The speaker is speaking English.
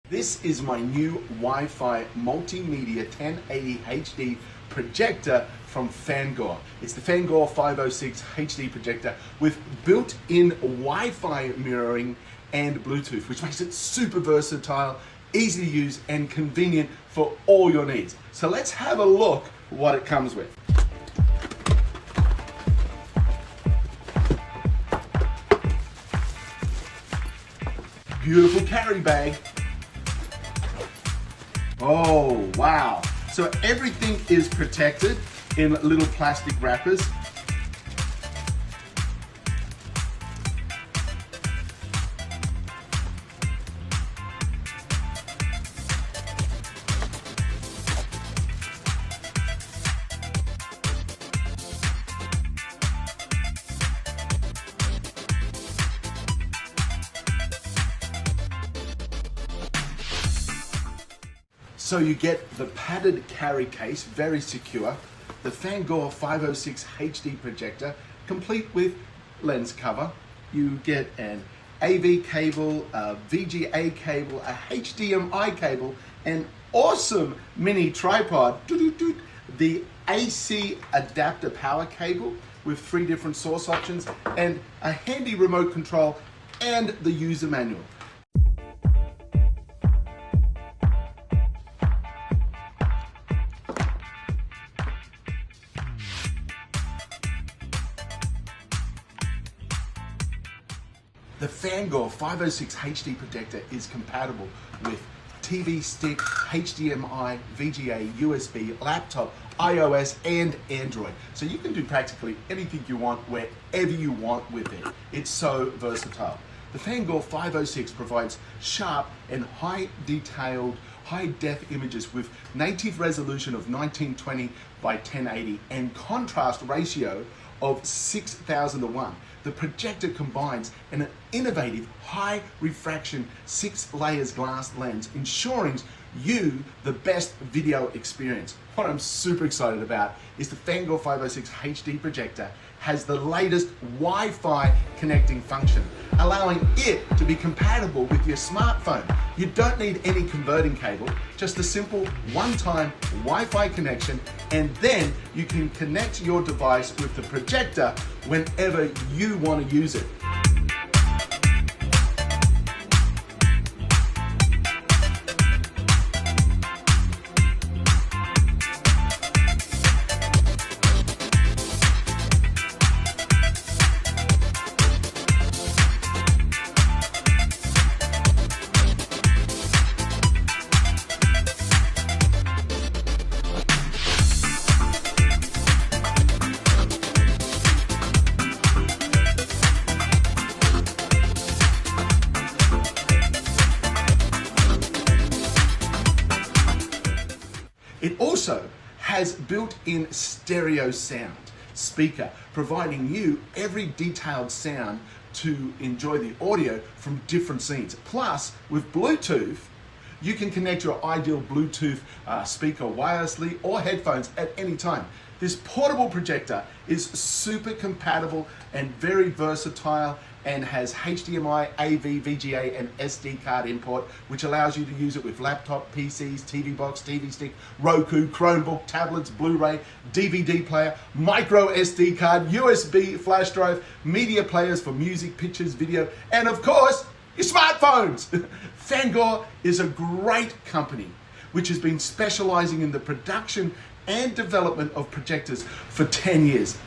This is my new Wi-Fi multimedia 1080 HD projector from FANGOR. It's the FANGOR 506 HD projector with built-in Wi-Fi mirroring and Bluetooth, which makes it super versatile, easy to use, and convenient for all your needs. So let's have a look what it comes with. Beautiful carry bag. Oh, wow. So everything is protected in little plastic wrappers. So you get the padded carry case, very secure, the FANGOR 506 HD projector, complete with lens cover. You get an AV cable, a VGA cable, a HDMI cable, an awesome mini tripod, the AC adapter power cable with 3 different source options, and a handy remote control and the user manual. The FANGOR 506 HD projector is compatible with TV stick, HDMI, VGA, USB, laptop, iOS, and Android. So you can do practically anything you want, wherever you want with it. It's so versatile. The FANGOR 506 provides sharp and high-detailed, high-def images with native resolution of 1920 by 1080 and contrast ratio of 6,000 to 1. The projector combines an innovative high refraction 6 layers glass lens, ensuring you the best video experience. What I'm super excited about is the FANGOR 506 HD projector has the latest Wi-Fi connecting function, allowing it to be compatible with your smartphone. You don't need any converting cable, just a simple one-time Wi-Fi connection, and then you can connect your device with the projector whenever you want to use it. It also has built-in stereo sound speaker, providing you every detailed sound to enjoy the audio from different scenes. Plus, with Bluetooth, you can connect your ideal Bluetooth speaker wirelessly or headphones at any time. This portable projector is super compatible and very versatile and has HDMI, AV, VGA, and SD card import, which allows you to use it with laptop, PCs, TV box, TV stick, Roku, Chromebook, tablets, Blu-ray, DVD player, micro SD card, USB flash drive, media players for music, pictures, video, and of course, your smartphones. FANGOR is a great company which has been specializing in the production and development of projectors for 10 years.